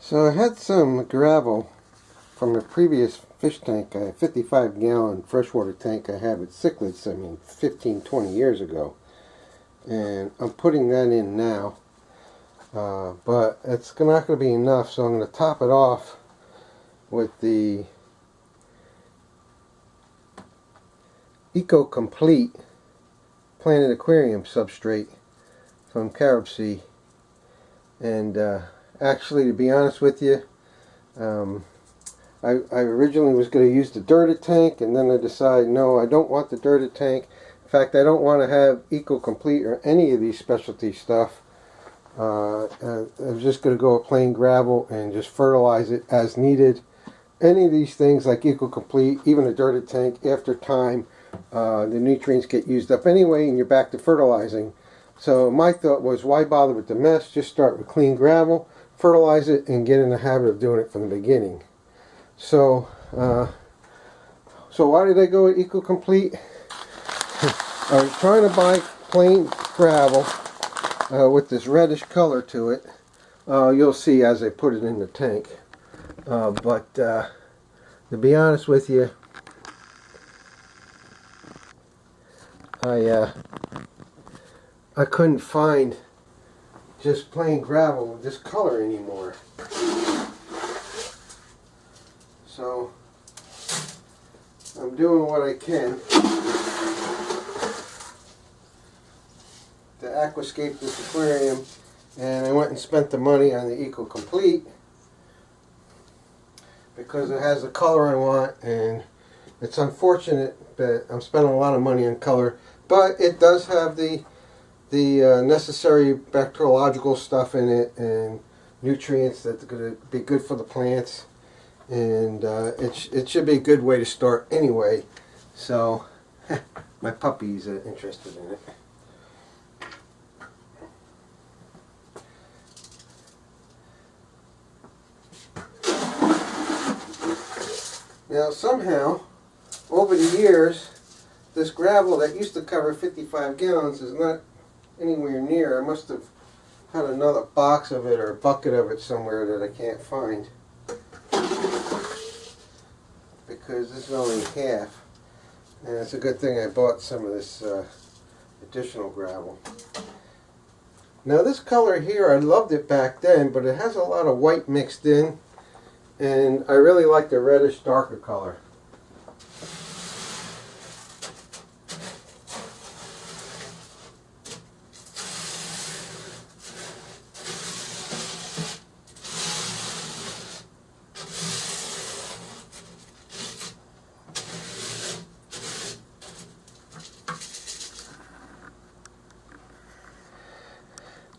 So I had some gravel from a previous fish tank, a 55-gallon freshwater tank I had with cichlids, 15, 20 years ago. And I'm putting that in now. But it's not going to be enough, so I'm going to top it off with the Eco-Complete Planet Aquarium substrate from CaribSea. And actually, to be honest with you, I originally was going to use the dirted tank, and then I decided, no, I don't want the dirted tank. In fact, I don't want to have Eco-Complete or any of these specialty stuff. I'm just going to go with plain gravel and just fertilize it as needed. Any of these things like Eco-Complete, even a dirted tank, after time, the nutrients get used up anyway, and you're back to fertilizing. So my thought was, why bother with the mess? Just start with clean gravel, fertilize it, and get in the habit of doing it from the beginning. So, why did I go with Eco-Complete? I was trying to buy plain gravel with this reddish color to it. You'll see as I put it in the tank. But to be honest with you, I couldn't find just plain gravel with this color anymore. So I'm doing what I can to aquascape this aquarium, and I went and spent the money on the Eco-Complete because it has the color I want, and it's unfortunate that I'm spending a lot of money on color, but it does have the necessary bacteriological stuff in it and nutrients that are going to be good for the plants, and it should be a good way to start anyway. So my puppy's interested in it. Now somehow, over the years, this gravel that used to cover 55 gallons is not anywhere near. I must have had another box of it or a bucket of it somewhere that I can't find, because this is only half. And it's a good thing I bought some of this additional gravel. Now this color here, I loved it back then, but it has a lot of white mixed in, and I really like the reddish darker color.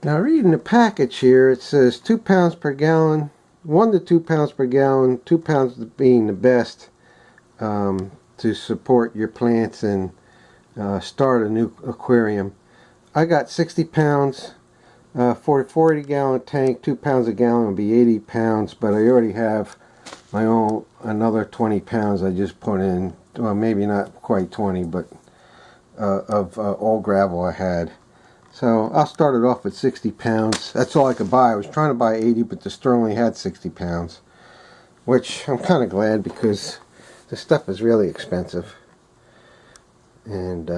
Now reading the package here, it says 2 pounds per gallon, 1 to 2 pounds per gallon, 2 pounds being the best to support your plants and start a new aquarium. I got 60 pounds for a 40 gallon tank. 2 pounds a gallon would be 80 pounds, but I already have my own another 20 pounds I just put in, well, maybe not quite 20, but of all gravel I had. So I'll start it off with 60 pounds. That's all I could buy. I was trying to buy 80, but the store only had 60 pounds. Which I'm kind of glad, because the stuff is really expensive. And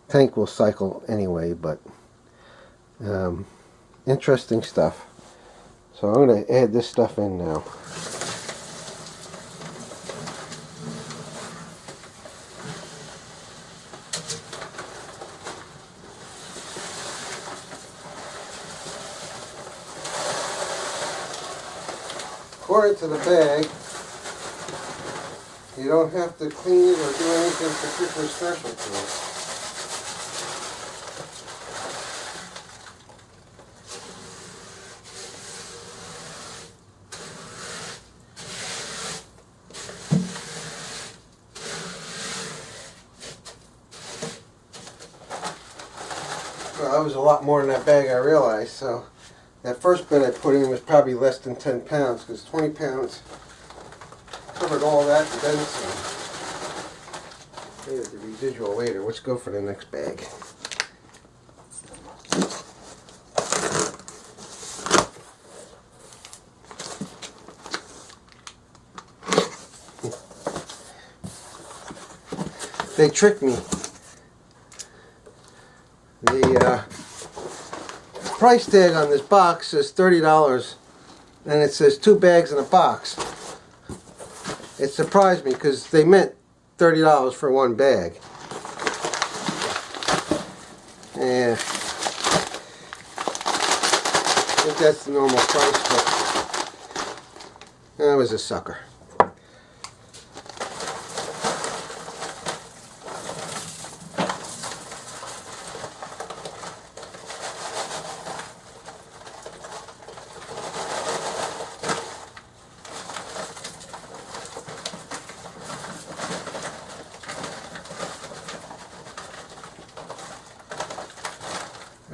tank will cycle anyway, but interesting stuff. So I'm going to add this stuff in now. According to the bag, you don't have to clean it or do anything particularly special to it. Well, that was a lot more than that bag I realized, so that first bit I put in was probably less than 10 pounds, because 20 pounds covered all that and then some. Maybe the residual later. Let's go for the next bag. they tricked me. The price tag on this box says $30, and it says 2 bags in a box. It surprised me because they meant $30 for 1 bag. Yeah, I think that's the normal price, but I was a sucker.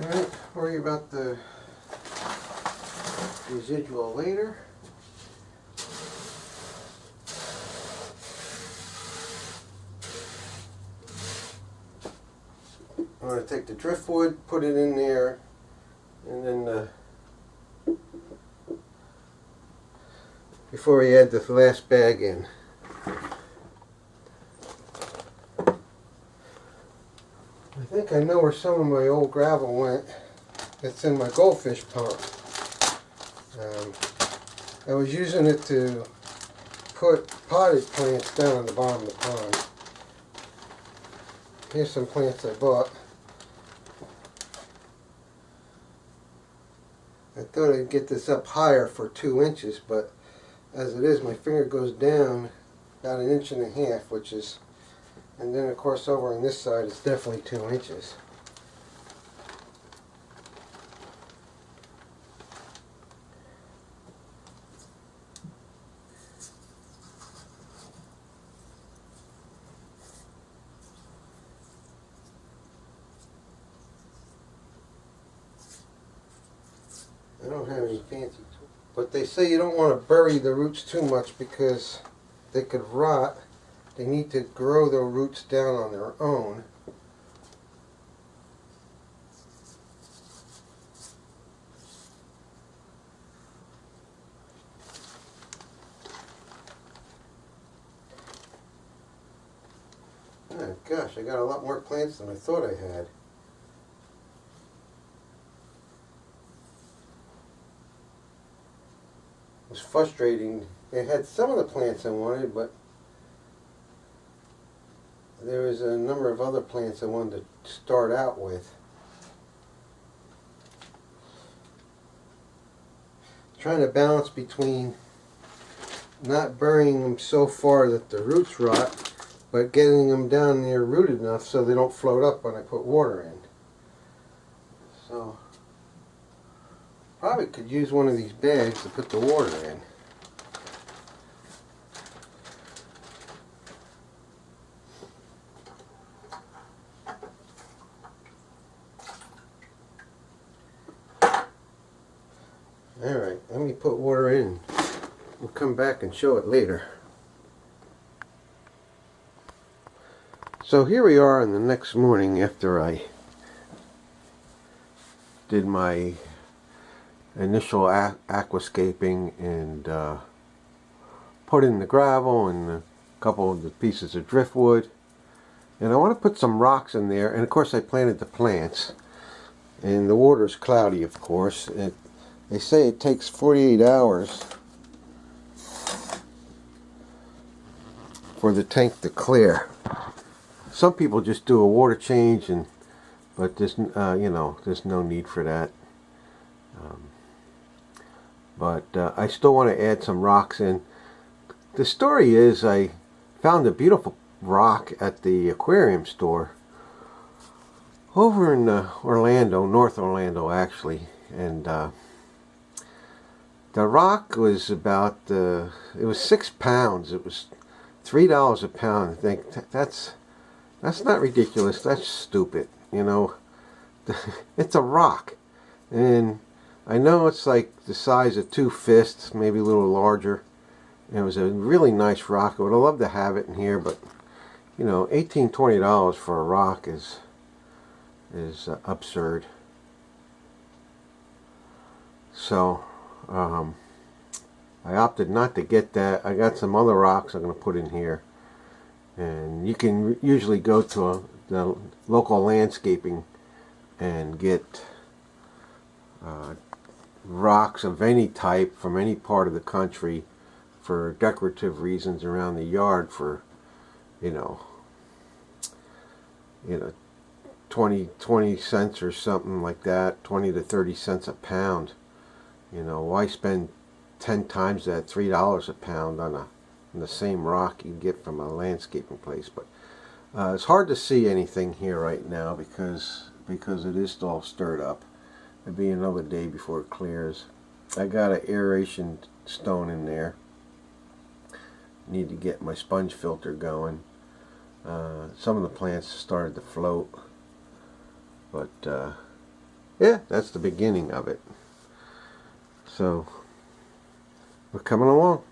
Alright, worry about the residual later. I'm going to take the driftwood, put it in there, and then before we add the last bag in. I think I know where some of my old gravel went. It's in my goldfish pond. I was using it to put potted plants down on the bottom of the pond. Here's some plants I bought. I thought I'd get this up higher for 2 inches, but as it is, my finger goes down about 1.5 inches, which is, and then of course over on this side it's definitely 2 inches. I don't have any fancy tools, but they say you don't want to bury the roots too much because they could rot. They need to grow their roots down on their own. Oh gosh, I got a lot more plants than I thought I had. It was frustrating. They had some of the plants I wanted, but there was a number of other plants I wanted to start out with. Trying to balance between not burying them so far that the roots rot, but getting them down near rooted enough so they don't float up when I put water in. So probably could use one of these bags to put the water in. Alright, let me put water in. We'll come back and show it later. So here we are in the next morning after I did my initial aquascaping and put in the gravel and a couple of the pieces of driftwood. And I want to put some rocks in there, and of course I planted the plants. And the water's cloudy, of course. They say it takes 48 hours for the tank to clear. Some people just do a water change, but there's there's no need for that. But I still want to add some rocks in. The story is I found a beautiful rock at the aquarium store over in Orlando, North Orlando actually, and the rock was about it was 6 pounds. It was $3 a pound. I think that's not ridiculous. That's stupid. You know, it's a rock, and I know it's like the size of 2 fists, maybe a little larger. And it was a really nice rock. I would have loved to have it in here, but you know, $18, $20 for a rock is absurd. So I opted not to get that. I got some other rocks I'm going to put in here, And you can usually go to the local landscaping and get rocks of any type from any part of the country for decorative reasons around the yard for you know 20 cents or something like that, 20 to 30 cents a pound. Why spend 10 times that, $3 a pound on the same rock you get from a landscaping place? But it's hard to see anything here right now because it is all stirred up. It'll be another day before it clears. I got an aeration stone in there. Need to get my sponge filter going. Some of the plants started to float, but yeah, that's the beginning of it. So we're coming along.